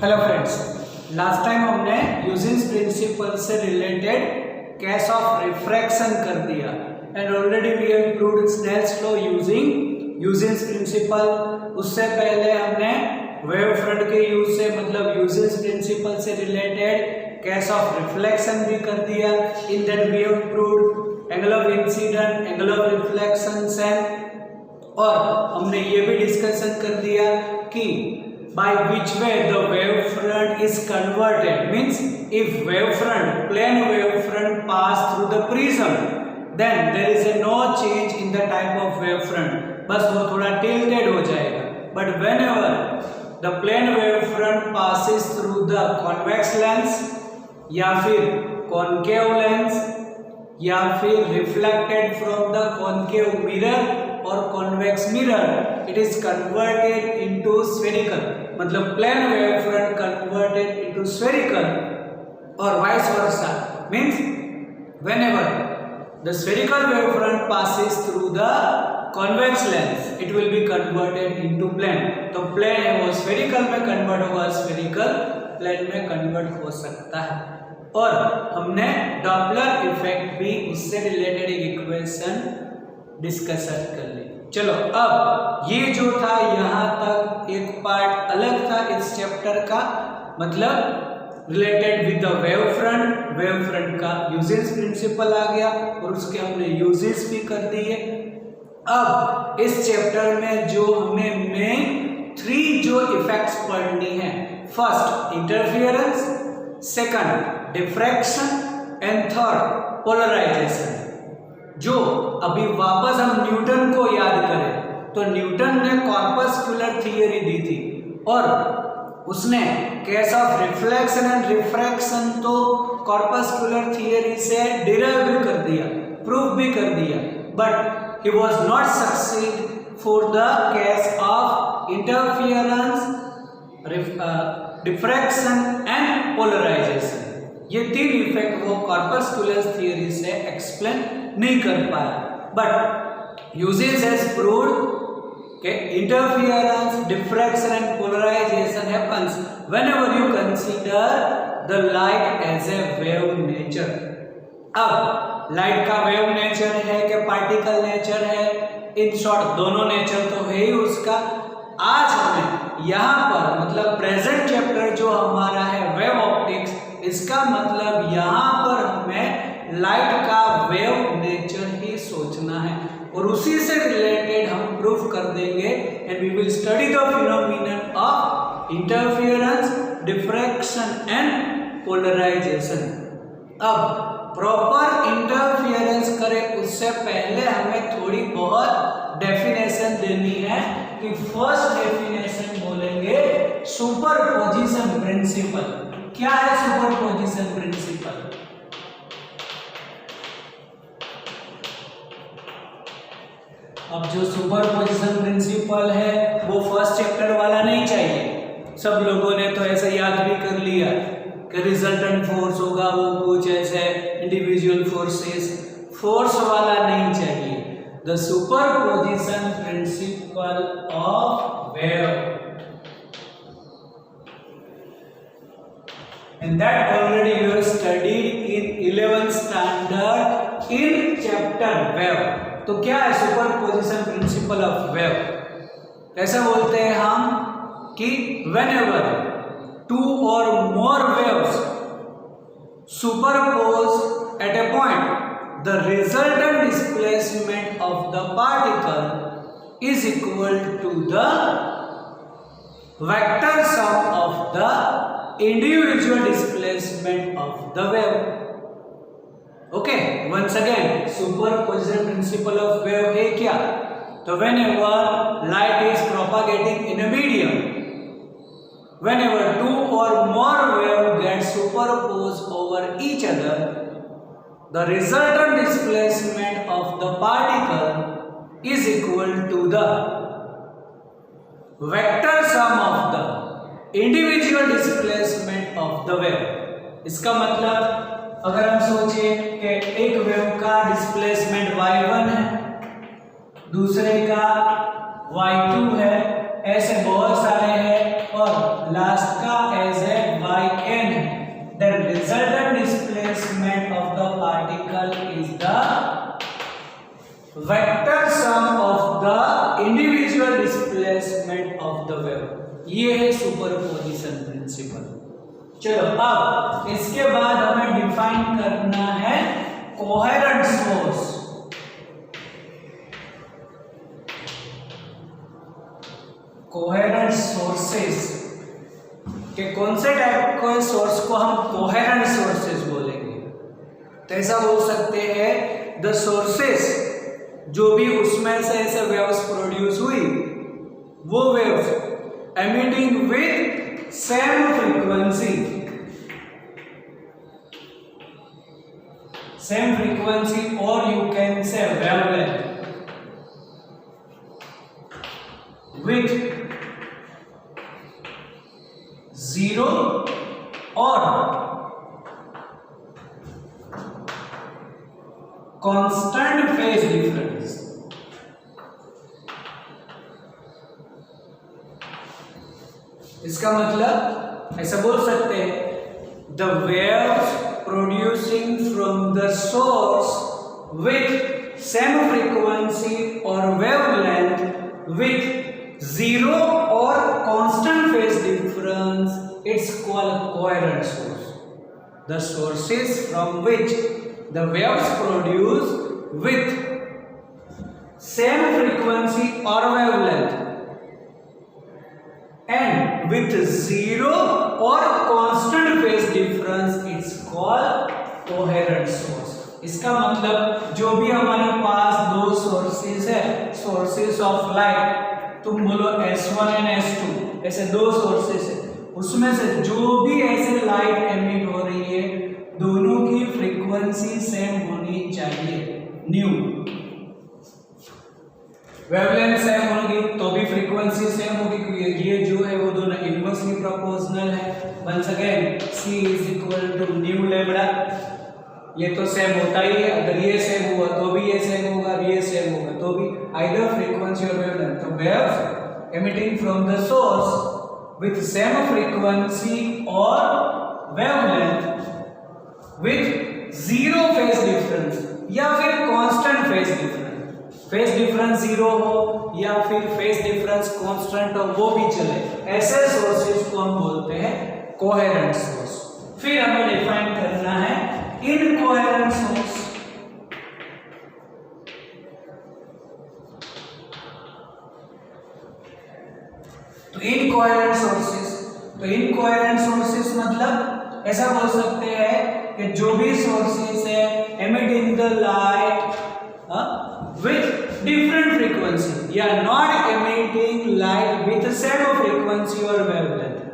Hello friends, last time हमने Huygens principle से related case of refraction कर दिया and already we have proved Snell's law using Huygens principle. उससे पहले हमने वेव फ्रंट के यूज से मतलब ह्यूजेंस प्रिंसिपल से रिलेटेड केस ऑफ रिफ्लेक्शन भी कर दिया। In that we have proved angle of incidence, angle of reflection and और हमने ये भी डिस्कशन कर दिया कि by which way the wave front is converted, means if wave front, plane wave front pass through the prism, then there is a no change in the type of wave front, बस वो थोड़ा tilted हो जाएगा। But whenever the plane wave front passes through the convex lens या फिर concave lens या फिर reflected from the concave mirror और convex mirror, it is converted into spherical, मतलब plane wave front converted into spherical or vice versa, means whenever the spherical wave front passes through the convex lens, it will be converted into plane। तो plane है वो spherical में convert होगा, spherical plane में convert हो सकता है। और हमने डॉपलर इफेक्ट भी उससे रिलेटेड एक इक्वेशन डिस्कशन कर ली। चलो अब ये जो था यहाँ तक एक पार्ट अलग था इस चैप्टर का, मतलब related with the wave front का ह्यूजेंस प्रिंसिपल आ गया और उसके हमने यूजेस भी कर दिए। अब इस चैप्टर में जो हमें मेन 3 जो इफेक्ट्स पढ़नी है, first interference, second diffraction and third polarisation. जो अभी वापस हम न्यूटन को याद करें तो न्यूटन ने कॉर्पस्कुलर थियरी दी थी और उसने case of reflection and refraction तो कॉर्पस्कुलर थियरी से डिराइव भी कर दिया, प्रूव भी कर दिया, but he was not succeed for the case of interference, diffraction and polarisation. ये 3 इफेक्ट वो कॉर्पस्कुलर थियरी से एक्सप्लेन नहीं कर पाया, बट ह्यूजेंस हैज प्रूव्ड कि interference, diffraction and polarisation happens whenever you consider the light as a wave nature. अब light का wave nature है कि पार्टिकल नेचर है, इन शॉर्ट दोनों नेचर तो है ही उसका। आज हमें यहाँ पर मतलब प्रेजेंट चैप्टर जो हमारा है वेव ऑप्टिक्स, इसका मतलब यहाँ पर हमें लाइट का वेव नेचर ही सोचना है और उसी से रिलेटेड हम प्रूफ कर देंगे and we will study the phenomenon of interference, diffraction and polarisation. अब प्रॉपर इंटरफियरेंस करें उससे पहले हमें थोड़ी बहुत डेफिनेशन देनी है कि फर्स्ट डेफिनेशन बोलेंगे सुपरपोजिशन प्रिंसिपल। क्या है सुपरपोजिशन प्रिंसिपल? अब जो सुपरपोजिशन प्रिंसिपल है वो फर्स्ट चैप्टर वाला नहीं चाहिए। सब लोगों ने तो ऐसे याद भी कर लिया कि रिजल्टेंट फोर्स होगा वो कुछ ऐसे इंडिविजुअल फोर्सेस, फोर्स वाला नहीं चाहिए। The superposition principle of wave, and that already you have studied in 11th standard in chapter wave। तो क्या है सुपरपोजिशन प्रिंसिपल ऑफ वेव? ऐसा बोलते हैं हम कि whenever 2 or more waves superpose at a point, the resultant displacement of the particle is equal to the vector sum of the individual displacement of the wave। Okay, once again superposition principle of wave है क्या? तो whenever light is propagating in a medium, whenever 2 or more waves get superposed over each other, the resultant displacement of the particle is equal to the vector sum of the individual displacement of the wave. इसका मतलब अगर हम सोचें कि एक wave का displacement y1 है, दूसरे का y2 है, ऐसे बहुत सारे हैं और लास्ट का ये है सुपरपोजिशन प्रिंसिपल। चलो अब इसके बाद हमें डिफाइन करना है कोहेरेंट सोर्स। कोहेरेंट सोर्सेस के कौन से टाइप के सोर्स को हम कोहेरेंट सोर्सेस बोलेंगे? तो ऐसा बोल सकते हैं द सोर्सेस जो भी उसमें से ऐसे वेव्स प्रोड्यूस हुई, वो waves emitting with same frequency, और you can say wavelength with 0 और कांस्टेंट फेज डिफरेंस। इसका मतलब ऐसा बोल सकते हैं the waves producing from the source with same frequency और वेवलेंथ विथ 0 और constant phase difference, it's called coherent source. The sources from which the waves produce with same frequency or wavelength and with 0 or constant phase difference, it's called coherent source। इसका मतलब जो भी हमारे पास दो sources है, sources of light, तुम बोलो S1 and S2, ऐसे दो सोर्सेस है, उसमें से जो भी ऐसे लाइट एमिट हो रही है दोनों की फ्रीक्वेंसी सेम होनी चाहिए, न्यू। वेवलेंथ सेम होगी तो भी फ्रीक्वेंसी सेम होगी, क्योंकि ये जो है वो दोनों इनवर्सली प्रोपोर्शनल है। Once again C is equal to nu lambda, ये तो सेम होता ही है। अगर ये सेम हुआ तो भी ये सेम होगा, ये सेम होगा तो भी, आइदर फ्रीक्वेंसी और वेवलेंथ। तो waves emitting from the source with same frequency और वेवलेंथ with 0 phase difference या फिर constant phase difference, phase difference 0 हो या फिर phase difference constant हो, वो भी चले। ऐसे सोर्सेस को हम बोलते हैं कोहेरेंट सोर्स। फिर हमें डिफाइन करना है इनकोहेरेंट सोर्स। तो इनकोहेरेंट सोर्सेस मतलब ऐसा बोल सकते हैं कि जो भी सोर्सेस है emitting the light with different frequency या not emitting light with same frequency or wavelength।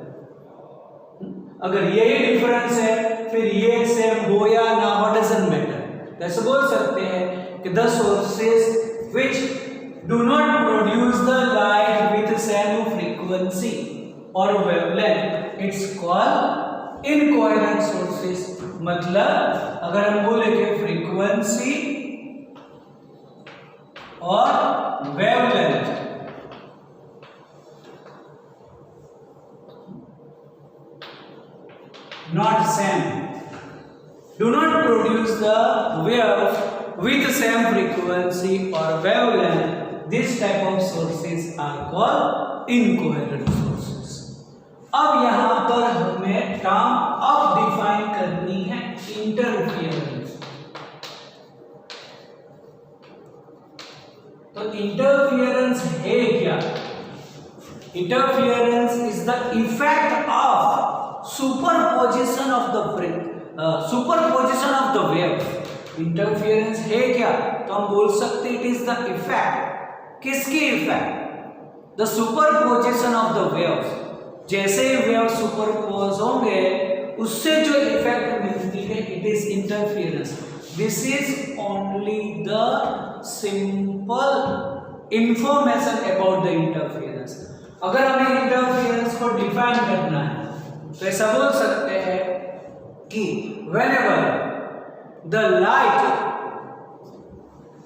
अगर यही डिफरेंस है फिर ये सेम हो या ना हो, डजंट मैटर। ऐसे बोल सकते हैं कि the sources which do not produce the light with same frequency or wavelength, it's called incoherent sources. मतलब अगर हम बोले कि फ्रीक्वेंसी और wavelength not same, do not produce the waves with same frequency और wavelength, this type of sources are called incoherent sources. अब यहां पर हमें टर्म अब डिफाइन करनी है इंटरफियरेंस। तो इंटरफियरेंस है क्या? Interference is the effect of superposition of the waves. Interference है क्या? तो हम बोल सकते इट इज द इफेक्ट। किसकी effect? The superposition of the waves. जैसे वेव सुपरपोज होंगे उससे जो इफेक्ट मिलती है it is interference. This is only the simple information about the interference. अगर हमें इंटरफियरेंस को डिफाइन करना है तो ऐसा बोल सकते हैं कि whenever the light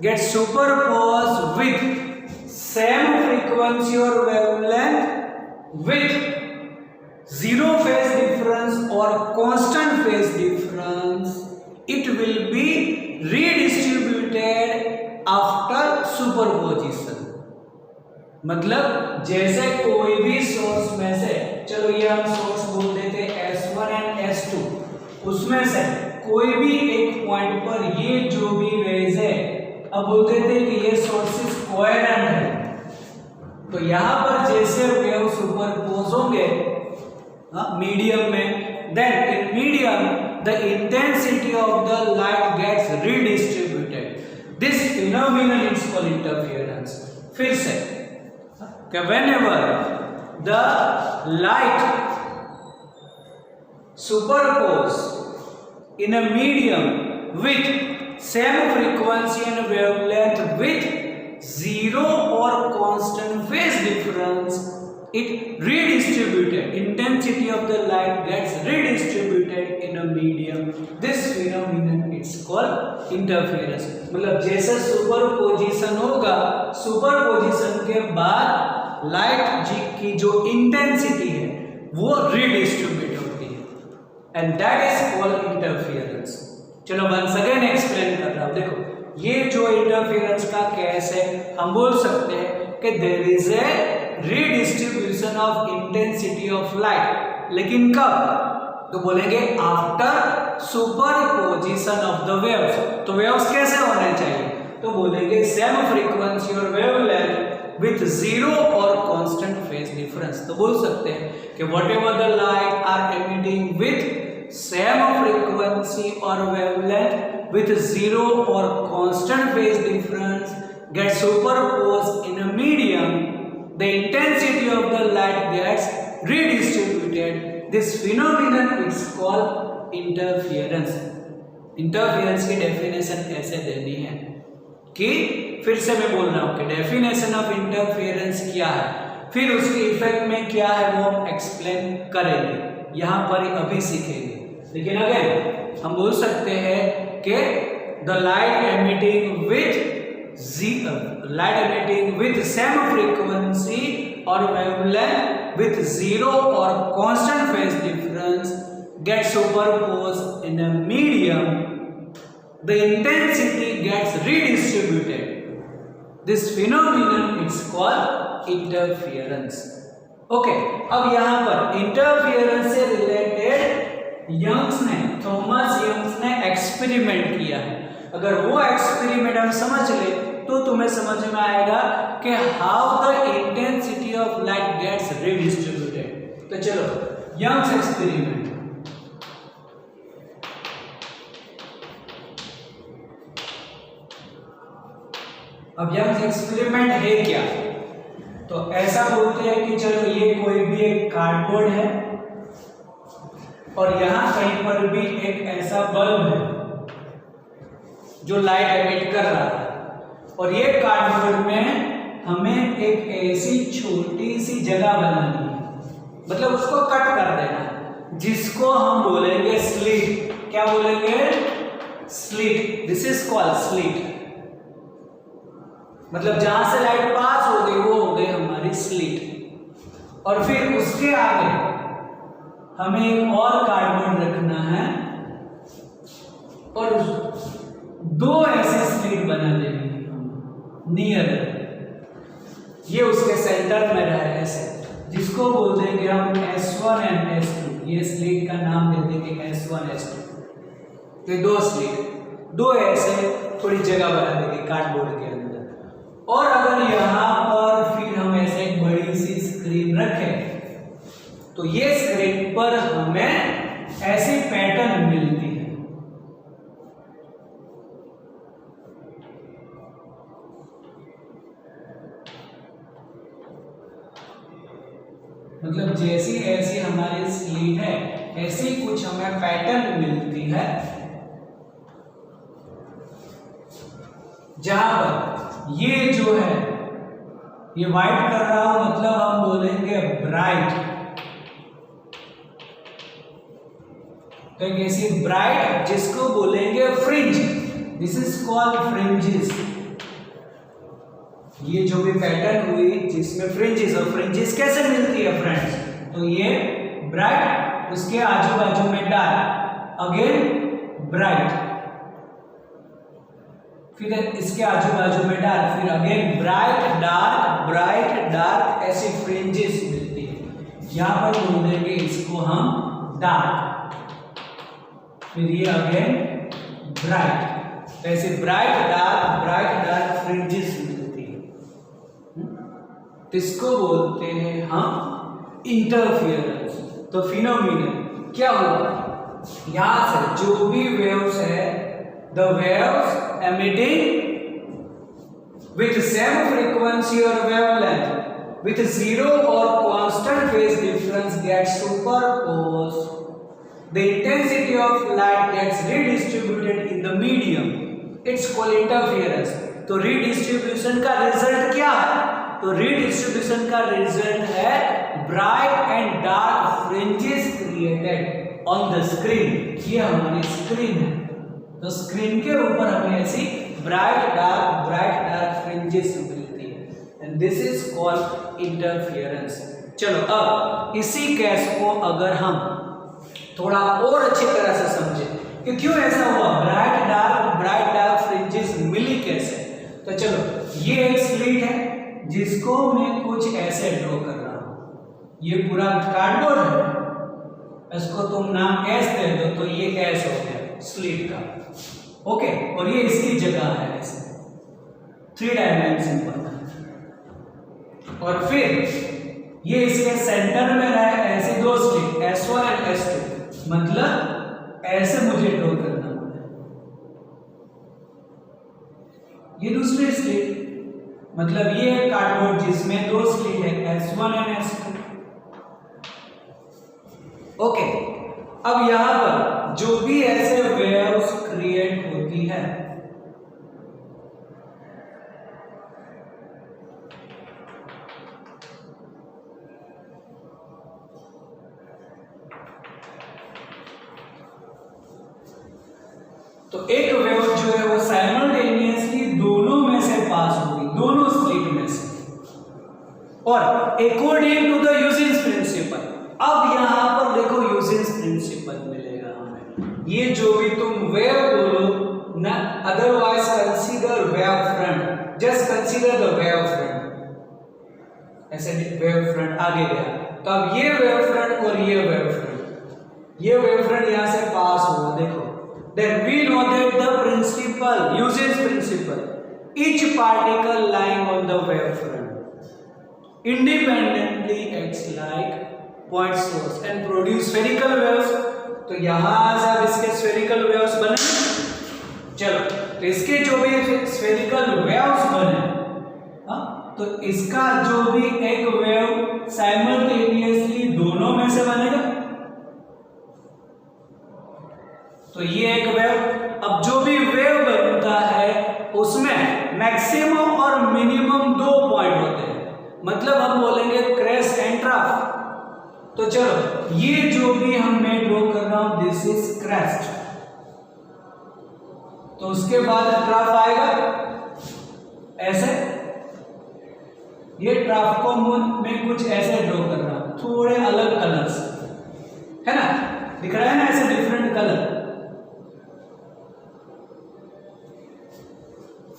gets superposed with same frequency or wavelength with 0 phase difference or constant phase difference, it will be redistributed after superposition। मतलब जैसे कोई भी सोर्स में से, चलो ये हम सोर्स बोल देते S1 एंड S2, उसमें से कोई भी एक पॉइंट पर ये जो भी रेज है, अब बोलते थे कि ये सोर्सेस कोहेरेंट है, तो यहां पर जैसे वेव सुपरपोज होंगे मीडियम में, then in medium the intensity of the light gets redistributed. This phenomenon is called interference. फिर से कि whenever the light superpose in a medium with same frequency and wavelength with zero or constant phase difference, it redistributed, intensity of the light gets redistributed in a medium. This phenomenon it's called interference. मतलब जैसे superposition होगा, superposition के बाद light की जो intensity है वो redistribute होती है, and that is called interference. चलो वंस अगेन एक्सप्लेन कर रहा हूं. देखो ये जो इंटरफियरेंस का केस है, हम बोल सकते हैं कि there is a redistribution of intensity of light, लेकिन कब? तो बोलेंगे after superposition of the waves. तो वेव्स कैसे होने चाहिए? तो बोलेंगे सेम फ्रीक्वेंसी और वेवलेंथ विथ जीरो और कांस्टेंट फेज डिफरेंस. तो बोल सकते हैं कि whatever the light are emitting with same frequency और वेवलेंथ विथ जीरो और constant phase difference get superposed in a medium, the intensity of the light gets redistributed. This phenomenon is called interference. Interference की definition कैसे देनी है कि फिर से मैं बोल रहा हूँ कि डेफिनेशन ऑफ इंटरफियरेंस क्या है, फिर उसके इफेक्ट में क्या है वो हम एक्सप्लेन करेंगे, यहाँ पर ही अभी सीखेंगे. लेकिन अगेन हम बोल सकते हैं कि the light emitting with same frequency or wavelength with zero or constant phase difference gets superposed in a medium, the intensity gets redistributed. This phenomenon is called interference. Okay, अब यहाँ पर इंटरफियरेंस से related Thomas Young's ने experiment किया है. अगर वो experiment हम समझ ले तो तुम्हें समझ में आएगा कि how the intensity of light gets redistributed. तो चलो यंग्स एक्सपेरिमेंट. अब यंग्स एक्सपेरिमेंट है क्या? तो ऐसा बोलते हैं कि चलो ये कोई भी एक कार्डबोर्ड है और यहां कहीं पर भी एक ऐसा बल्ब है जो लाइट एमिट कर रहा है, और ये कार्डबोर्ड में हमें एक ऐसी छोटी सी जगह बनानी है, मतलब उसको कट कर देना है, जिसको हम बोलेंगे स्लिट. क्या बोलेंगे? Slit. This is called slit. मतलब जहां से लाइट पास हो गई वो हो गई हमारी स्लिट. और फिर उसके आगे हमें एक और कार्डबोर्ड रखना है और दो ऐसे स्लिट बना देनी है नियर, ये उसके सेंटर में रहे ऐसे, जिसको बोल देंगे हम S1 एंड S2. ये स्लिट का नाम दे देंगे S1 S2. तो दो स्लिट, दो ऐसे थोड़ी जगह बना देंगे कार्डबोर्ड के अंदर. और अगर यहाँ पर फिर हम ऐसे एक बड़ी सी स्क्रीन रखें तो ये स्क्रीन पर हमें ऐसी पैटर्न मिलती है. मतलब जैसी ऐसी हमारी स्लीट है ऐसी कुछ हमें पैटर्न मिलती है, जहां पर ये जो है ये व्हाइट कर रहा हूं, मतलब हम बोलेंगे ब्राइट. तो एक ऐसी ब्राइट जिसको बोलेंगे fringe. This is called fringes. ये जो भी पैटर्न हुई जिसमें फ्रिंजेस, और फ्रिंजेस कैसे मिलती है फ्रेंड्स? तो ये ब्राइट, उसके आजू बाजू में डार्क, अगेन ब्राइट. फिर इसके आजू बाजू में डार्क, फिर अगेन ब्राइट डार्क ऐसी फ्रिंजेस मिलती है। यहां पर बोल देंगे इसको हम डार्क, फिर ये अगेन ब्राइट, ऐसे ब्राइट डार्क फ्रिंजेस मिलती है। इसको बोलते हैं हम इंटरफियरेंस। तो फिनोमिनन क्या होगा, यहां से जो भी वेव्स है, the waves emitting with same frequency or wavelength with zero or constant phase difference gets superposed. The intensity of light gets redistributed in the medium. It's called interference. तो redistribution का result क्या है, तो redistribution का result है bright and dark fringes created on the screen. ये हमारी screen है, तो स्क्रीन के ऊपर हमें ऐसी ब्राइट डार्क फ्रिंजेस मिलती है, and this is called interference. चलो अब इसी केस को अगर हम थोड़ा और अच्छी तरह से समझें कि क्यों ऐसा हुआ, ब्राइट डार्क फ्रिंजेस मिली कैसे। तो चलो ये एक स्लिट है जिसको मैं कुछ ऐसे ड्रॉ कर रहा हूं, ये पूरा कार्डबोर्ड है, इसको तुम नाम एस दे दो तो ये एस हो गया स्लिट का, ओके। और ये इसकी जगह है ऐसे 3 डायमेंशन पर, और फिर ये इसके सेंटर में रहे ऐसे 2 स्लिट S1 और S2, मतलब ऐसे मुझे ड्रॉ करना होगा। ये दूसरी स्लिट, मतलब ये कार्डबोर्ड जिसमें 2 स्लिट है S1 और S2, ओके। अब यहां पर जो भी ऐसे वेव्स क्रिएट होती है, तो एक वेव जो है वो साइमल्टेनियसली दोनों में से पास होगी, दोनों स्लिट में से, और according to the Huygens principle. अब यहां पर देखो ह्यूजेंस प्रिंसिपल मिलेगा हमें, ये जो भी तुम वेव बोलो ना, otherwise consider wave front, just consider the wave front, ऐसे वेव फ्रंट आगे गया, तो अब ये वेव फ्रंट और ये वेव फ्रंट, ये वेव फ्रंट यहां से पास हुआ, देखो, then we know that the principle, Huygens principle, each particle lying on the wave front independently acts like point source and produce spherical waves. तो यहां से अब इसके spherical waves बने, चलो तो इसके जो भी spherical waves बने, तो इसका जो भी एक वेव साइमल्टेनियसली दोनों में से बनेगा, तो ये एक वेव। अब जो भी वेव बनता है उसमें मैक्सिमम और मिनिमम 2 पॉइंट होते हैं, मतलब हम बोलेंगे क्रेस्ट एंड ट्रफ। तो चलो ये जो भी हम मैं ड्रॉ कर रहा हूं, दिस इज क्रेस्ट, तो उसके बाद ट्रफ आएगा ऐसे, ये ट्रफ को मैं कुछ ऐसे ड्रॉ कर रहा हूं, थोड़े अलग कलर्स, है ना, दिख रहा है ना ऐसे डिफरेंट कलर।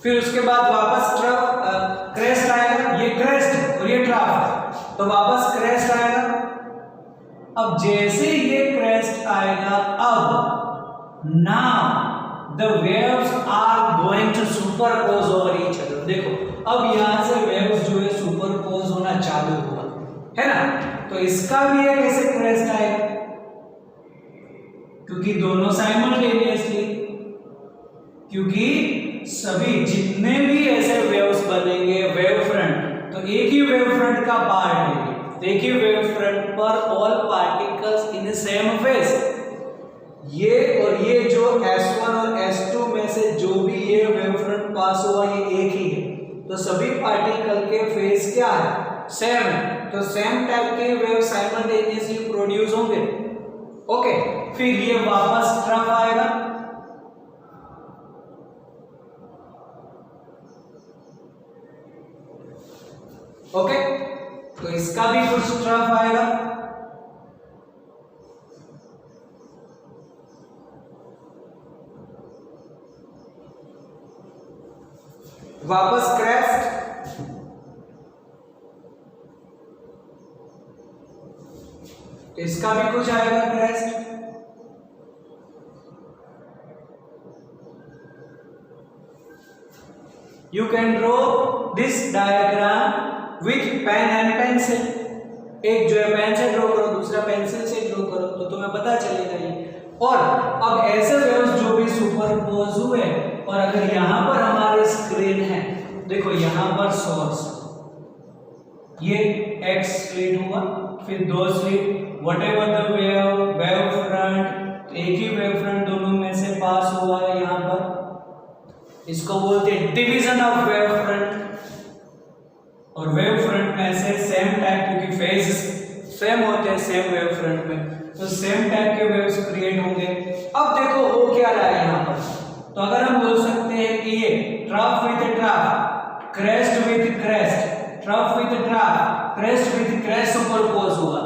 फिर उसके बाद वापस ट्रफ क्रेस्ट आएगा, ये क्रेस्ट और ये ट्रफ, तो वापस क्रेस्ट आएगा। अब जैसे ये क्रेस्ट आएगा, अब now the waves are going to superpose over each other. देखो अब यहां से वेव्स जो है सुपरपोज होना चालू हुआ, है ना, तो इसका भी एक ऐसे क्रेस्ट आएगा, क्योंकि दोनों साइमल्टेनियसली, क्योंकि सभी जितने भी ऐसे वेव्स बनेंगे वेव फ्रंट, तो एक ही वेव फ्रंट का पार्ट है, एक ही वेव फ्रंट पर all particles in same phase, ये और ये जो S1 और S2 में से जो भी ये वेव फ्रंट पास हुआ ये एक ही है, तो सभी पार्टिकल के फेज क्या है, सेम है, तो सेम टाइप के वेव साइमल्टेनियसली प्रोड्यूस होंगे, ओके। फिर ये वापस ट्रफ आएगा, ओके, तो इसका भी कुछ ट्रफ आएगा, वापस क्रेस्ट, इसका भी कुछ आएगा crest, you can draw this diagram with pen and pencil. एक जो है पेन से ड्रॉ करो, दूसरा पेंसिल से ड्रॉ करो, तो तुम्हें पता चलेगा ये। और अब ऐसे वेव्स जो भी सुपरपोज हुए, और अगर यहां पर हमारी स्क्रीन है, देखो यहां पर सोर्स, ये एक्स स्लिट हुआ, फिर दो slit, whatever the wave front, एक ही वेव फ्रंट दोनों में से पास हुआ है यहां पर, इसको बोलते हैं डिवीजन ऑफ वेव फ्रंट। और वेव फ्रंट में से सेम टाइप, क्योंकि फेज सेम होते हैं सेम वेव फ्रंट में, तो सेम टाइप के वेव्स क्रिएट होंगे। अब देखो हो क्या रहा है यहाँ पर, तो अगर हम बोल सकते हैं कि ये trough with trough, crest with crest, trough with trough, crest with crest superpose हुआ,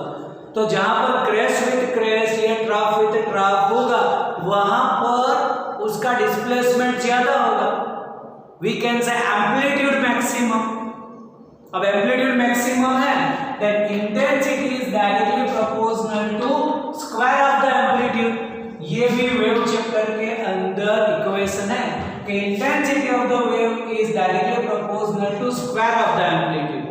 तो जहां पर क्रेस्ट विद क्रेस्ट या ट्रफ विद ट्रफ होगा, वहां पर उसका डिस्प्लेसमेंट ज्यादा होगा। We can say amplitude maximum. अब एम्पलीट्यूड मैक्सिमम है, then intensity is directly proportional to square of the amplitude। ये भी वेव चैप्टर के अंदर इक्वेशन है कि intensity of the wave is directly proportional to square of the amplitude।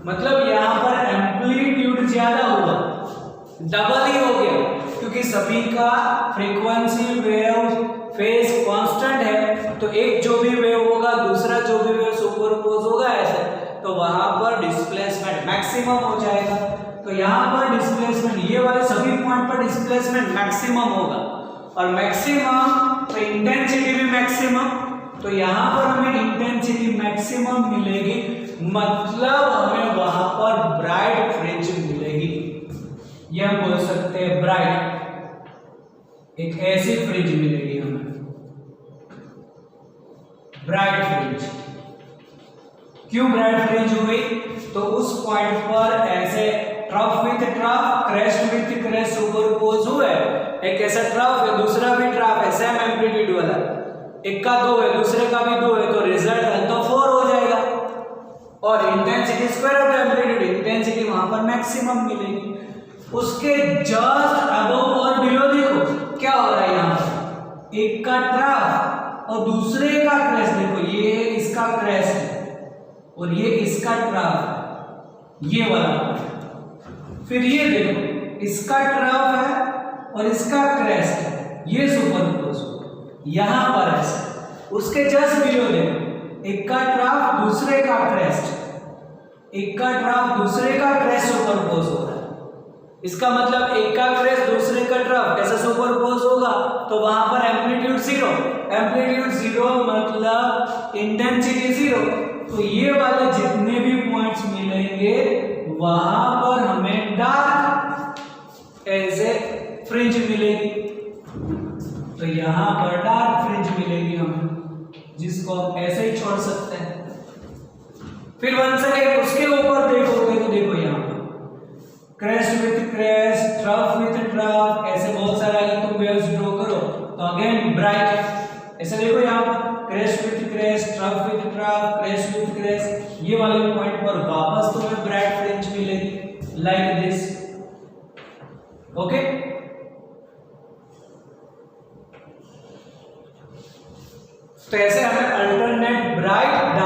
मतलब यहाँ पर एम्पलीट्यूड ज्यादा हुआ, डबल ही हो गया, क्योंकि सभी का फ्रीक्वेंसी वेव फेज कांस्टेंट है, तो एक जो भी वेव होगा दूसरा जो भी वेव सुपरपोज होगा ऐसे, तो वहां पर डिस्प्लेसमेंट मैक्सिमम हो जाएगा। तो यहाँ पर डिस्प्लेसमेंट, ये वाले सभी पॉइंट पर डिस्प्लेसमेंट मैक्सिमम होगा, और मैक्सिमम तो इंटेंसिटी भी मैक्सिमम, तो यहाँ पर हमें इंटेंसिटी मैक्सिमम मिलेगी, मतलब हमें वहां पर ब्राइट फ्रिंज मिलेगी। यह हम बोल सकते हैं ब्राइट, एक ऐसी फ्रिंज मिलेगी हमें, ब्राइट फ्रिंज। क्यों ब्राइट फ्रिंज हुई? तो उस पॉइंट पर ऐसे trough with trough, crest with crest superpose हुए, एक ऐसा ट्रफ है दूसरा भी ट्रफ है सेम एम्पलीट्यूड वाला, एक का 2 है दूसरे का भी 2 है, तो रिजल्ट तो 4 हो जाएगा, और intensity square of the amplitude, intensity वहां पर मैक्सिमम मिलेगी। उसके जस्ट अबव और बिलो देखो क्या हो रहा है, यहाँ पर एक का ट्रफ और दूसरे का क्रेस्ट, देखो ये इसका क्रेस्ट है और ये इसका ट्रफ, ये वाला। फिर ये देखो इसका ट्रफ है और इसका क्रेस्ट है, ये सुपरपोज यहां पर है। उसके जस्ट बिलो देखो एक का ट्रफ दूसरे का क्रेस्ट, एक का ट्रफ दूसरे का क्रेस्ट सुपरपोज हो रहा है। इसका मतलब एक का क्रेस्ट दूसरे का ट्रफ कैसे सुपरपोज होगा, तो वहां पर एम्पलीट्यूड 0, एम्पलीट्यूड 0 मतलब इंटेंसिटी 0, तो ये वाले जितने भी पॉइंट्स मिलेंगे वहां पर हमें डार्क एज ए फ्रिंज मिलेगी, तो यहां पर डार्क फ्रिंज मिलेगी हमें, जिसको हम ऐसे ही छोड़ सकते हैं। फिर वन सेकेंड उसके ऊपर देखोगे तो देखो यहाँ पर crest with crest, trough with trough, ऐसे बहुत सारे अगर तुम वेव्स ड्रॉ करो तो अगेन ब्राइट, ऐसे देखो यहाँ पर crest with crest, trough with trough, crest with crest, ये वाले पॉइंट पर वापस तुम्हें ब्राइट फ्रिंज मिलेगी लाइक दिस। ओके, तो ऐसे हमें अल्टरनेट ब्राइट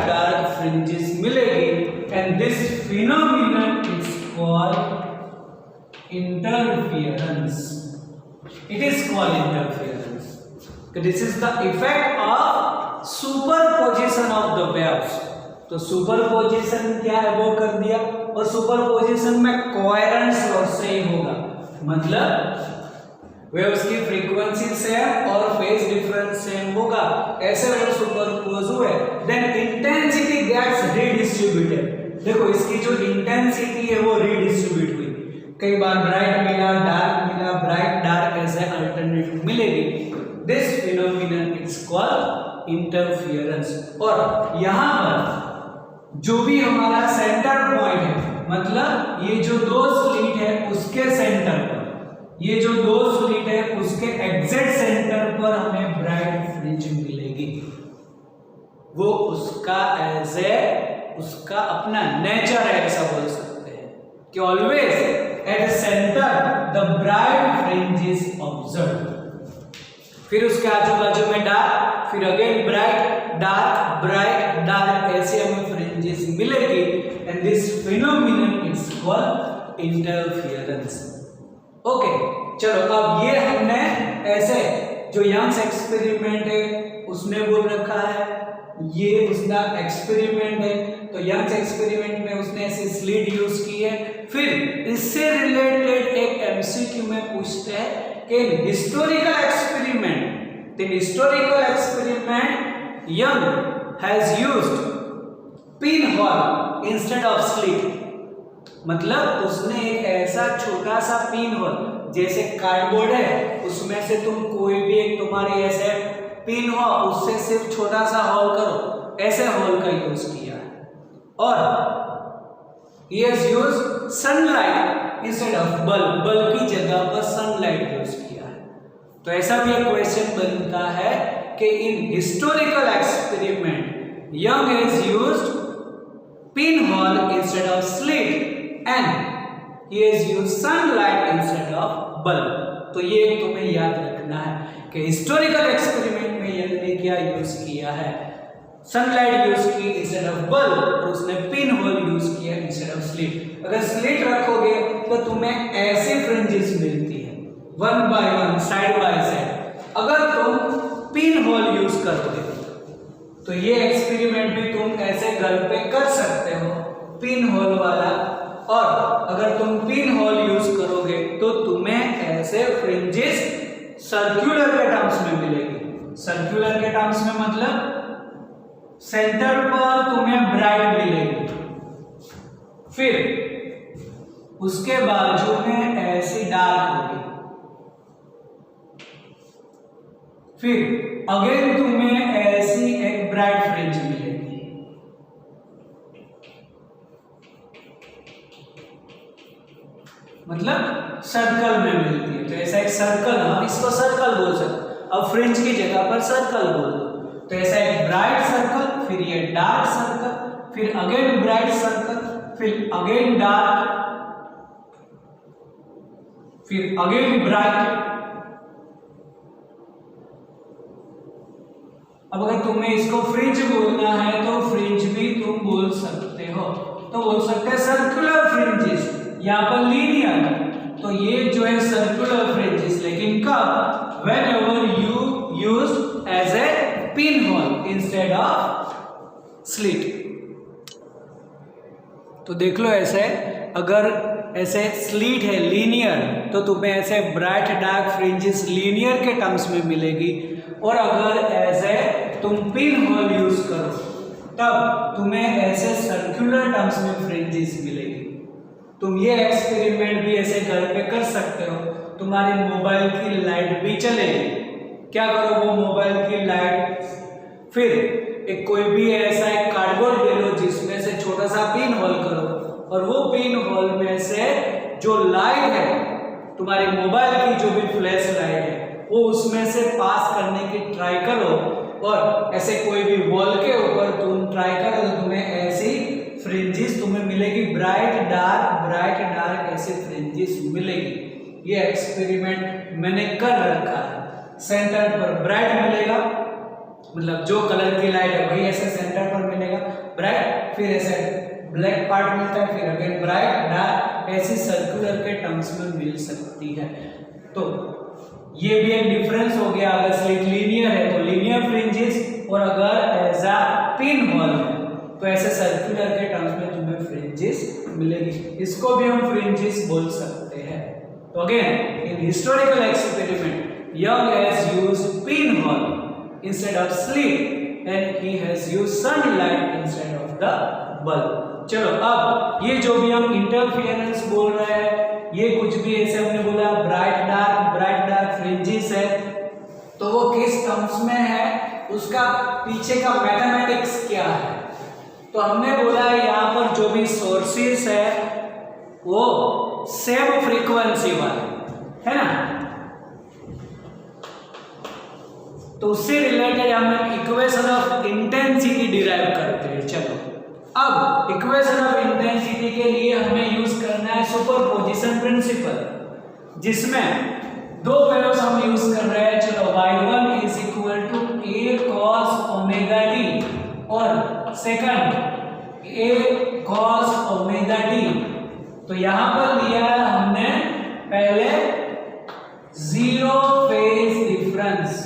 डार्क फ्रिंजेस मिलेगी, and this phenomenon is called interference. It is called interference. This is the effect of superposition of the waves. तो सुपरपोजिशन क्या है वो कर दिया, और सुपरपोजिशन में कोहेरेंस लॉस से ही होगा, मतलब वेव्स की फ्रीक्वेंसी सेम और फेज डिफरेंस सेम होगा, ऐसे वेव सुपरपोज हुए, देन इंटेंसिटी गेट्स रीडिस्ट्रीब्यूटेड। देखो इसकी जो इंटेंसिटी है वो रीडिस्ट्रीब्यूट हुई, कई बार ब्राइट मिला, डार्क मिला, ब्राइट डार्क ऐसे अल्टरनेट मिलेगी। This phenomenon is called interference. और यहाँ पर जो भी हमारा सेंटर पॉइंट है, मतलब ये जो दो स्लिट है उसके सेंटर पर, ये जो दो स्लिट है उसके एग्जैक्ट सेंटर पर हमें ब्राइट फ्रिंज मिलेगी। वो उसका एज ए उसका अपना नेचर है, ऐसा बोल सकते हैं कि always at centre the bright fringe is observe. फिर उसके आजू बाजू में डार्क, फिर अगेन ब्राइट डार्क, ऐसे हमें फ्रिंजेस मिलेगी and this phenomenon is called interference. Okay, चलो अब ये हमने ऐसे जो यंग्स एक्सपेरिमेंट है उसमें बोल रखा है, ये उसका एक्सपेरिमेंट है, तो यंग्स एक्सपेरिमेंट में उसने ऐसी स्लिट यूज की है। फिर इससे रिलेटेड एक एमसीक्यू में पूछते हैं कि historical experiment Young has used pin whole instead of slit. मतलब उसने एक ऐसा छोटा सा पिन होल, जैसे कार्डबोर्ड है उसमें से तुम कोई भी एक तुम्हारे ऐसे पिन हो उससे सिर्फ छोटा सा होल करो, ऐसे होल का यूज किया है। और he has used sunlight instead of bulb की जगह पर सनलाइट यूज किया है। तो ऐसा भी एक क्वेश्चन बनता है कि in historical experiment Young has used pin whole instead of slit and he has used sunlight instead of bulb। तो ये तुम्हें याद रखना है कि हिस्टोरिकल एक्सपेरिमेंट में यंग ने क्या यूज किया है, सनलाइट यूज की इंस्टेड ऑफ बल्ब, और उसने पिन होल यूज किया इंस्टेड ऑफ स्लिट। अगर स्लिट रखोगे तो तुम्हें ऐसे फ्रिंजेस मिलती है one by one, side by side. अगर तुम पिन होल यूज करोगे तो ये एक्सपेरिमेंट भी तुम ऐसे घर पे कर सकते हो, पिन होल वाला। और अगर तुम पिन होल यूज करोगे तो तुम्हें ऐसे फ्रिंजेस सर्कुलर के टर्म्स में मिलेगी। सर्कुलर के टर्म्स में मतलब सेंटर पर तुम्हें ब्राइट मिलेगी, फिर उसके बाजू में ऐसी डार्क होगी, फिर अगेन तुम्हें ऐसी एक ब्राइट फ्रिंज मिलेगी। मतलब सर्कल में मिलती है। तो ऐसा एक सर्कल, हम इसको सर्कल बोल सकते। अब फ्रिंज की जगह पर सर्कल बोल दो, तो ऐसा एक ब्राइट सर्कल, फिर ये डार्क सर्कल, फिर अगेन ब्राइट सर्कल, फिर अगेन डार्क, फिर अगेन ब्राइट। अब अगर तुम्हें इसको फ्रिंज बोलना है तो फ्रिंज भी तुम बोल सकते हो, तो बोल सकते हैं सर्कुलर फ्रिंजेस, यहाँ पर लीनियर। तो ये जो है सर्कुलर फ्रिंजेस, लेकिन कब, whenever you use as a pin hole instead of slit. तो देख लो ऐसे, अगर ऐसे स्लिट है लीनियर तो तुम्हें ऐसे ब्राइट डार्क फ्रिंजेस लीनियर के टर्म्स में मिलेगी, और अगर ऐसे तुम पिन होल यूज करो तब तुम्हें ऐसे सर्कुलर टर्म्स में फ्रिंजेस मिलेगी। तुम ये एक्सपेरिमेंट भी ऐसे घर पे कर सकते हो। तुम्हारी मोबाइल की लाइट भी चलेगी, क्या करो, वो मोबाइल की लाइट, फिर एक कोई भी ऐसा एक कार्डबोर्ड ले लो जिसमें से छोटा सा पिन होल करो, और वो पिन होल में से जो लाइट है तुम्हारी मोबाइल की, जो भी फ्लैश लाइट है, वो उसमें से पास करने की ट्राई करो, और ऐसे कोई भी वॉल के ऊपर तुम ट्राई करो तो तुम्हें ऐसी फ्रिंजेस तुम्हें मिलेगी, ब्राइट डार्क ऐसे फ्रिंजेस मिलेगी। ये एक्सपेरिमेंट मैंने कर रखा है। सेंटर पर ब्राइट मिलेगा, मतलब जो कलर की लाइट है वही ऐसे सेंटर पर मिलेगा ब्राइट, फिर ऐसे ब्लैक पार्ट मिलता है, फिर अगेन ब्राइट डार्क, ऐसी सर्कुलर के टर्म्स में मिल सकती है। तो ये भी एक डिफरेंस हो गया। अगर स्लिट लीनियर है तो लीनियर फ्रिंजेस, और अगर एज अ पिन होल है तो ऐसे सर्कुलर के टर्म्स में तुम्हें फ्रिंजेस मिलेगी। इसको भी हम फ्रिंजेस बोल सकते हैं। तो again in historical experiment Young has used pin whole instead of slit and he has used sunlight instead of the bulb. चलो अब ये जो भी हम इंटरफियरेंस बोल रहे हैं, ये कुछ भी ऐसे हमने बोला ब्राइट डार्क फ्रिंजेस है, तो वो किस टर्म्स में है, उसका पीछे का मैथमेटिक्स क्या है। तो हमने बोला यहाँ पर जो भी सोर्सेस है वो सेम फ्रीक्वेंसी वाले है ना, तो उससे रिलेटेड हम इक्वेशन ऑफ इंटेंसिटी डिराइव करते हैं। चलो अब इक्वेशन ऑफ इंटेंसिटी के लिए हमें यूज करना है सुपरपोजिशन प्रिंसिपल, जिसमें दो वेव्स हम यूज कर रहे हैं। चलो y1 is equal to a cos omega t और second a cos omega t। तो यहां पर लिया है हमने पहले zero phase difference,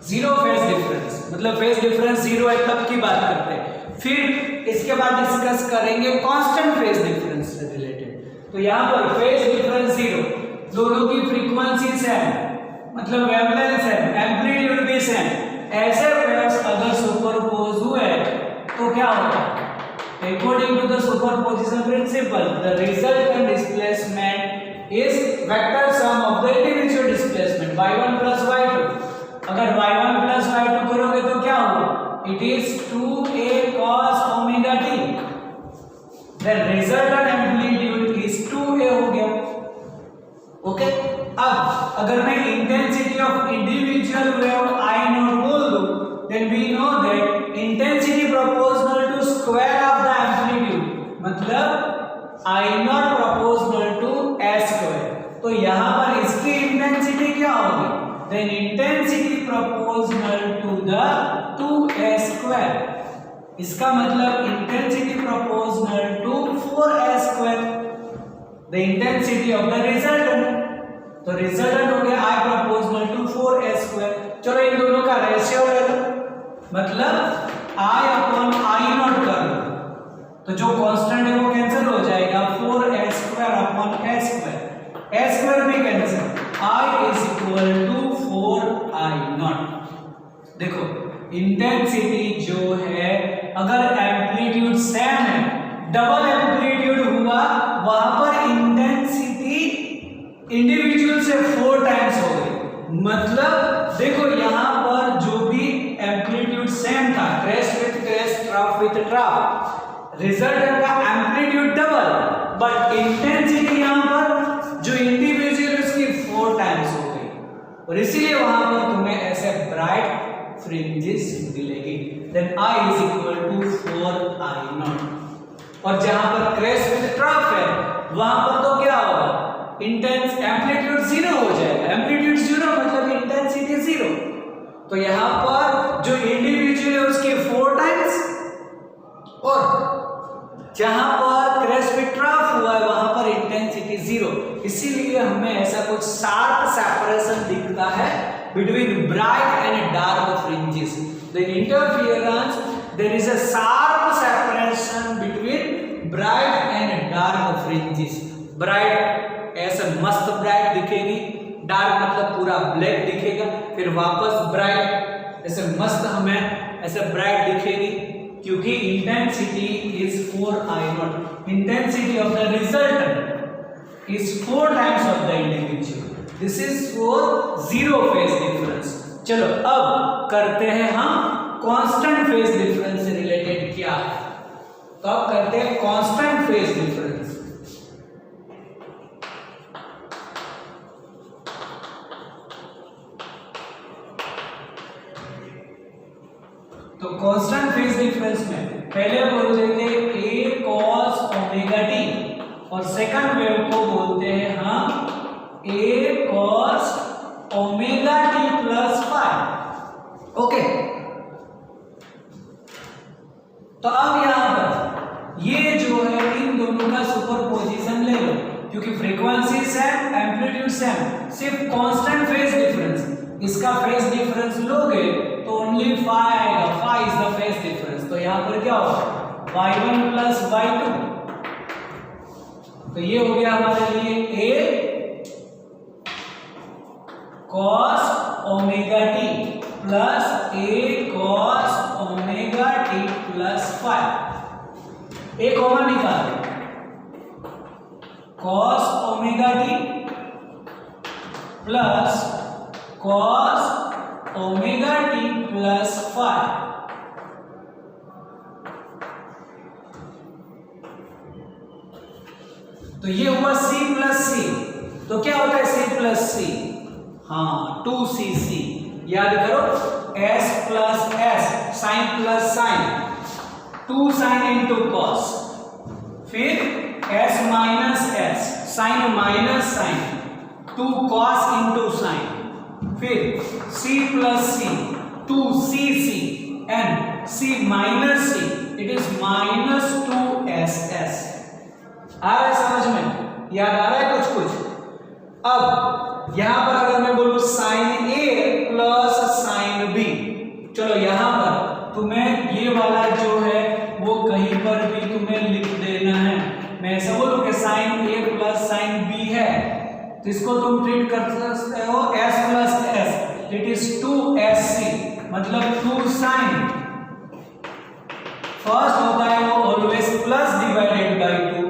zero phase difference मतलब फेज डिफरेंस जीरो है तब की बात करते हैं। फिर इसके बाद डिस्कस करेंगे कांस्टेंट फेज डिफरेंस से रिलेटेड। तो यहां पर फेज डिफरेंस जीरो, दोनों की फ्रीक्वेंसी सेम मतलब वेवलेंथ सेम, एम्पलीट्यूड भी सेम। ऐसे वेव्स अगर सुपरपोज हुए तो क्या होगा? According to the superposition principle the resultant displacement is vector sum of the individual displacement y1 plus y2। अगर y1 plus y2 करोगे तो क्या होगा? It is 2a cos omega t, the resultant amplitude is 2a हो गया। Okay, अब अगर मैं intensity of individual wave I naught बोल दूं, then we know that intensity proportional to square of the amplitude मतलब I naught proportional to a square. तो यहां पर इसकी इंटेंसिटी क्या होगी? then intensity proportional to the 2a square। इसका मतलब intensity proportional to 4a square, the intensity of the resultant। तो resultant हो गया I proportional to 4a square। चलो इन दोनों का रेशियो ले लो, मतलब I upon I नॉट कर लो, तो जो कांस्टेंट है वो कैंसिल हो जाएगा, 4a square upon a square, a square भी cancel, I is equal to 4I not. देखो इंटेंसिटी जो है अगर एम्पलीट्यूड सेम है, डबल एम्पलीट्यूड हुआ वहां पर इंटेंसिटी इंडिविजुअल से 4 टाइम्स हो गई। मतलब देखो यहां पर जो भी एम्पलीट्यूड सेम था, crest with crest, trough with trough, resultant का एम्पलीट्यूड डबल, बट इंटेंसिटी यहां पर जो इंडिविजुअल उसकी 4 टाइम्स हो गई, और इसीलिए वहां पर तुम्हें ऐसे ब्राइट फ्रिंजेस मिलेगी। Then I is equal to 4I naught. और जहां पर क्रेस्ट विद ट्रफ है वहां पर तो क्या होगा? इंटेंस एम्पलीट्यूड जीरो हो जाएगा, एम्पलीट्यूड जीरो मतलब इंटेंसिटी जीरो। तो यहां पर जो इंडिविजुअल है उसके 4 टाइम्स, और जहां पर क्रेस्ट विद ट्रफ हुआ है वहां पर इंटेंसिटी जीरो। इसीलिए हमें ऐसा कुछ शार्प सेपरेशन दिखता है between bright and dark fringes. The interference, there is a sharp separation between bright and dark fringes. Bright ऐसे मस्त ब्राइट दिखेगी, डार्क मतलब पूरा ब्लैक दिखेगा, फिर वापस ब्राइट ऐसे मस्त हमें ऐसे ब्राइट दिखेगी, क्योंकि intensity is 4I not. Intensity of the resultant is 4 times of the individual. This is for zero phase difference। चलो अब करते हैं हम कांस्टेंट फेज डिफरेंस से रिलेटेड क्या है। तो अब करते हैं कांस्टेंट फेज डिफरेंस। तो कांस्टेंट फेज डिफरेंस में पहले बोल देते हैं a cos ओमेगा t, और सेकंड वेव को बोलते हैं हम a cos omega t plus five. Okay, तो अब यहां पर ये जो है इन दोनों का सुपरपोजिशन ले लो, क्योंकि फ्रीक्वेंसी सेम, एम्पलीट्यूड सेम, सिर्फ कांस्टेंट फेज डिफरेंस, इसका फेज डिफरेंस लोगे तो ओनली फाई आएगा, phi is the phase difference. तो यहां पर क्या होगा? y1 plus y2। तो ये हो गया हमारे लिए a cos omega t plus a cos omega t plus 5। एक कॉमन निकालो, cos omega t plus cos omega t plus 5। तो ये हुआ c प्लस c, तो क्या होता है c प्लस सी, हाँ 2cc, याद करो s plus s, sine plus sine, 2 sine into cos, फिर s minus s, sine minus sine, 2 cos into sine, फिर c plus C, 2cc, and c minus C, it is minus 2ss। आ रहा है समझ में, याद आ रहा है कुछ कुछ। अब यहां पर अगर मैं बोलूं sine a plus sine b, चलो यहां पर तुम्हें ये वाला जो है वो कहीं पर भी तुम्हें लिख देना है। मैं ऐसा बोलूं कि sine a plus sine b है, तो इसको तुम ट्रीट कर सकते हो s plus s, it is 2sc, मतलब 2 साइन, फर्स्ट होता है वो ऑलवेज प्लस डिवाइडेड बाय 2,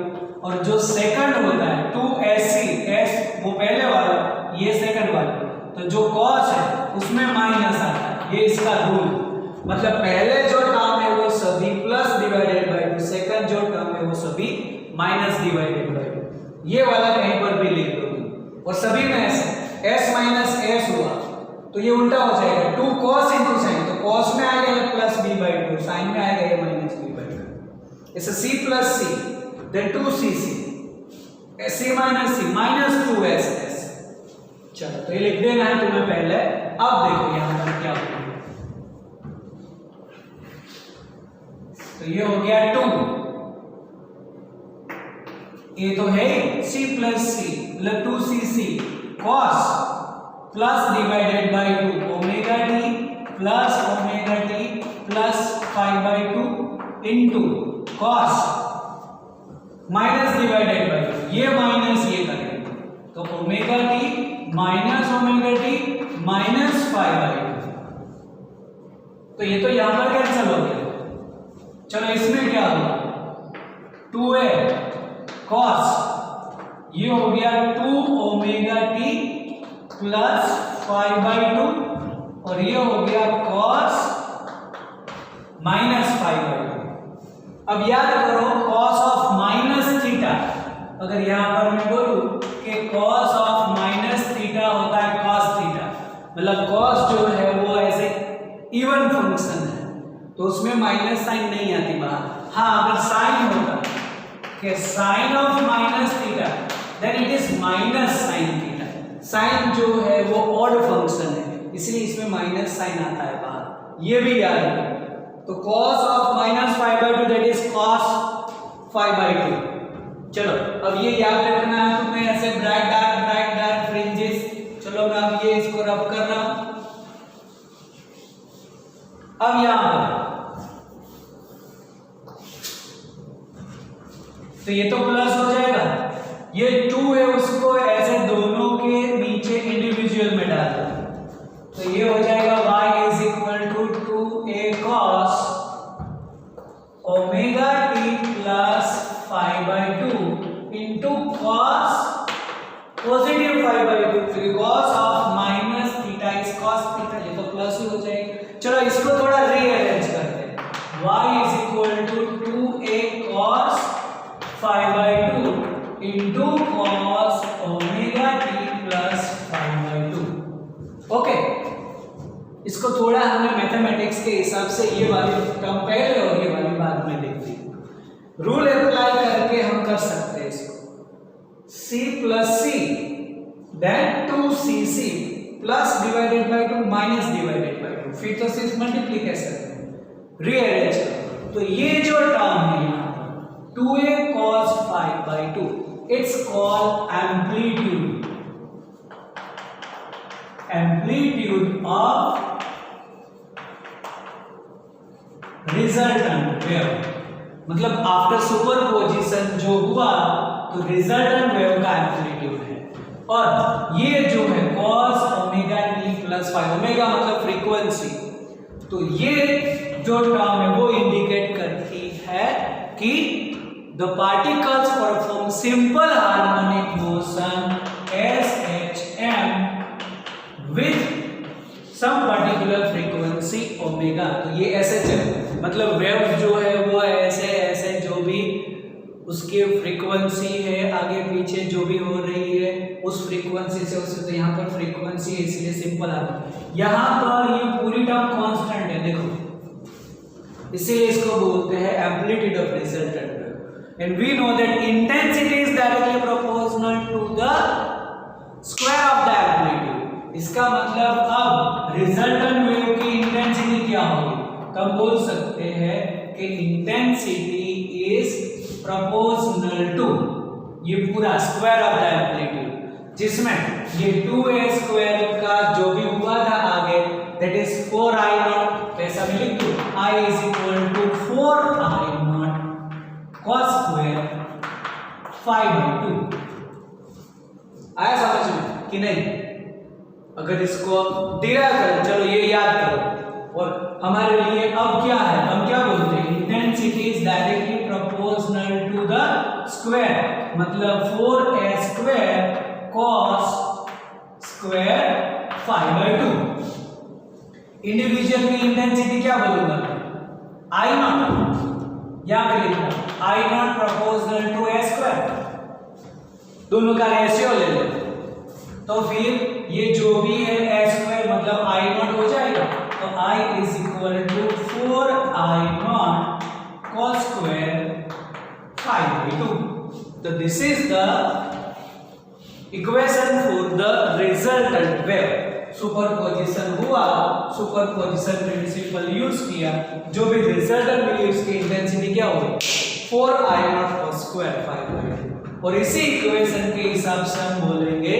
और जो सेकंड होता है 2sc, s वो पहले वाला, ये सेकंड वाला, तो जो cos है उसमें माइनस आता है, ये इसका रूल। मतलब पहले जो टर्म है वो सभी प्लस डिवाइडेड बाय 2, सेकंड जो टर्म है वो सभी माइनस डिवाइडेड बाय 2, ये वाला कहीं पर भी लिख दो, और सभी में ऐसे s माइनस s हुआ तो ये उल्टा हो जाएगा, 2 cos इंटू साइन, तो cos में आएगा प्लस b बाई 2, साइन में आएगा ये माइनस b बाई 2, इसे c plus c, then 2cc, c minus c, minus 2ss। चलो तो ये लिख देना है तुम्हें पहले। अब देखो यहां पर क्या होगा, तो ये हो गया 2, ये तो है c प्लस c, मतलब 2cc cos plus divided by 2 omega T plus 5/2 into cos minus divided by 2, ये माइनस ये करेंगे तो ओमेगा टी माइनस 5/2, तो ये तो यहां पर कैंसिल हो गया। चलो इसमें क्या होगा, 2a cos, ये हो गया 2 ओमेगा टी प्लस 5/2, और ये हो गया cos माइनस 5/2। अब याद करो cos ऑफ माइनस थीटा, अगर यहां पर मैं बोलूं कि cos ऑफ माइनस थीटा होता है cos थीटा, मतलब cos जो है वो ऐसे इवन फंक्शन है तो उसमें माइनस साइन नहीं आती बाहर। हाँ अगर साइन होता कि sine of minus theta, then it is minus sine theta. Sine जो है वो ऑड फंक्शन है, इसलिए इसमें माइनस साइन आता है बाहर, ये भी याद रखो। तो cos of minus 5/2 that is cos 5/2। चलो अब ये याद रखना है तुम्हें, ऐसे ब्राइट डार्क फ्रिंजेस। चलो मैं अब ये इसको रब कर रहा हूं। अब यहां पर तो ये तो प्लस हो जाएगा, ये 2 है उसको ऐसे दोनों के नीचे इंडिविजुअल में डाल दो, तो ये हो जाएगा y is equal to 2a cos omega t plus 5/2 into cos positive 5/2, क्योंकि cos of minus theta is cos theta, ये तो प्लस ही हो जाएगा। चलो इसको थोड़ा रीअरेंज करते हैं, y is equal to 2a cos 5/2 into cos omega t plus 5/2। Okay, इसको थोड़ा हमने मैथमेटिक्स के हिसाब से ये वाली टर्म पहले और ये वाली बाद में लिख दी। रूल अप्लाई करके हम कर सकते हैं इसको, c plus c then 2cc plus divided by 2 minus divided by 2, फिर तो सिर्फ मल्टीप्लिकेशन है, रीअरेंज करो। तो ये जो टर्म है यहाँ पर 2a cos 5/2, it's called amplitude of resultant wave, मतलब आफ्टर सुपरपोजिशन जो हुआ तो रिजल्टेंट वेव का एम्पलीट्यूड है। और ये जो है cos omega t plus 5, omega मतलब फ्रीक्वेंसी, तो ये जो टर्म है वो इंडिकेट करती है कि the particles perform simple harmonic motion SHM with some particular frequency omega. तो ये ऐसे चल, मतलब वेव जो है वो ऐसे जो भी उसके फ्रीक्वेंसी फ्रीक्वेंसी है आगे पीछे जो भी हो रही है उस फ्रीक्वेंसी से उससे, तो यहाँ पर फ्रीक्वेंसी है इसलिए सिंपल आ गया। यहाँ पर ये पूरी टर्म कांस्टेंट है देखो, इसीलिए इसको बोलते हैं amplitude of resultant wave. And we know that intensity is directly proportional to the square of the amplitude. इसका मतलब अब रिजल्टेंट वेव की इंटेंसिटी क्या होगी, तो हम बोल सकते हैं कि इंटेंसिटी इज प्रोपोर्शनल टू ये पूरा स्क्वायर ऑफ द एम्पलीट्यूड, जिसमें ये 2a स्क्वायर का जो भी हुआ था आगे दैट इज 4i0, ऐसा मैं लिख दूं I is equal to 4i0 cos square 5/2। आया समझ में कि नहीं? अगर इसको डिराइव करें, चलो ये याद करो, और हमारे लिए अब क्या है, हम क्या बोलते हैं, intensity is directly proportional to the square, मतलब 4a square cos square 5/2। Individual की इंटेंसिटी क्या बोलूंगा, I0 या फिर लिखो I0 proportional to a square, दोनों का रेशियो ले लो, तो फिर ये जो भी है a स्क्वायर मतलब I0 हो जाएगा, तो I is equal to 4i0 cos square 5/2। तो this is the equation for the resultant wave. Superposition हुआ, सुपरपोजिशन प्रिंसिपल यूज किया, जो भी रिजल्टेंट मिली उसकी इंटेंसिटी क्या होगी 4i0 cos स्क्वायर 5/2। और इसी इक्वेशन के हिसाब से हम बोलेंगे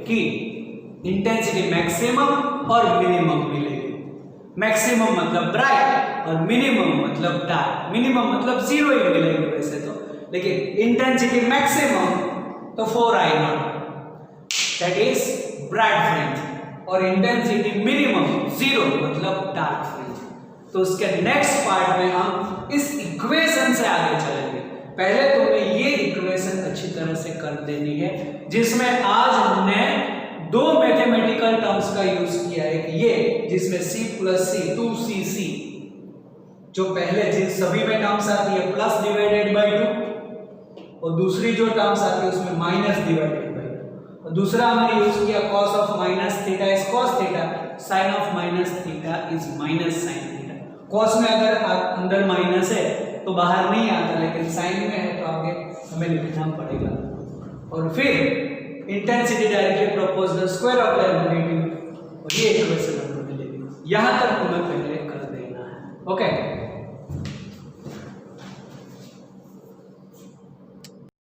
कि इंटेंसिटी मैक्सिमम और मिनिमम मिलेगी। मैक्सिमम मतलब ब्राइट और मिनिमम मतलब डार्क। मिनिमम मतलब 0 ही मिलेगी वैसे तो, लेकिन इंटेंसिटी मैक्सिमम तो 4i0 that is bright fringe, और इंटेंसिटी मिनिमम 0 मतलब डार्क फ्रिंज। तो उसके नेक्स्ट पार्ट में हम इस इक्वेशन से आगे चलेंगे। पहले तुम्हें ये इक्वेशन अच्छी तरह से कर देनी है, जिसमें आज हमने दो मैथमेटिकल टर्म्स का यूज किया है, ये जिसमें c + c 2cc, जो पहले जिन सभी में टर्म्स आती है प्लस डिवाइडेड बाय 2, और दूसरी जो टर्म्स आती है उसमें माइनस डिवाइडेड बाय 2, और दूसरा हमने यूज किया cos of minus theta is cos theta, sin of minus theta is minus sin theta. cos में अगर अंदर माइनस है तो बाहर नहीं आता, लेकिन sin में है तो आगे हमें लिखना पड़ेगा। और फिर intensity directly proportional square of the amplitude, और ये इक्वेशन हमको मिलेगी। यहां तक तुम्हें पहले कर देना है, ओके।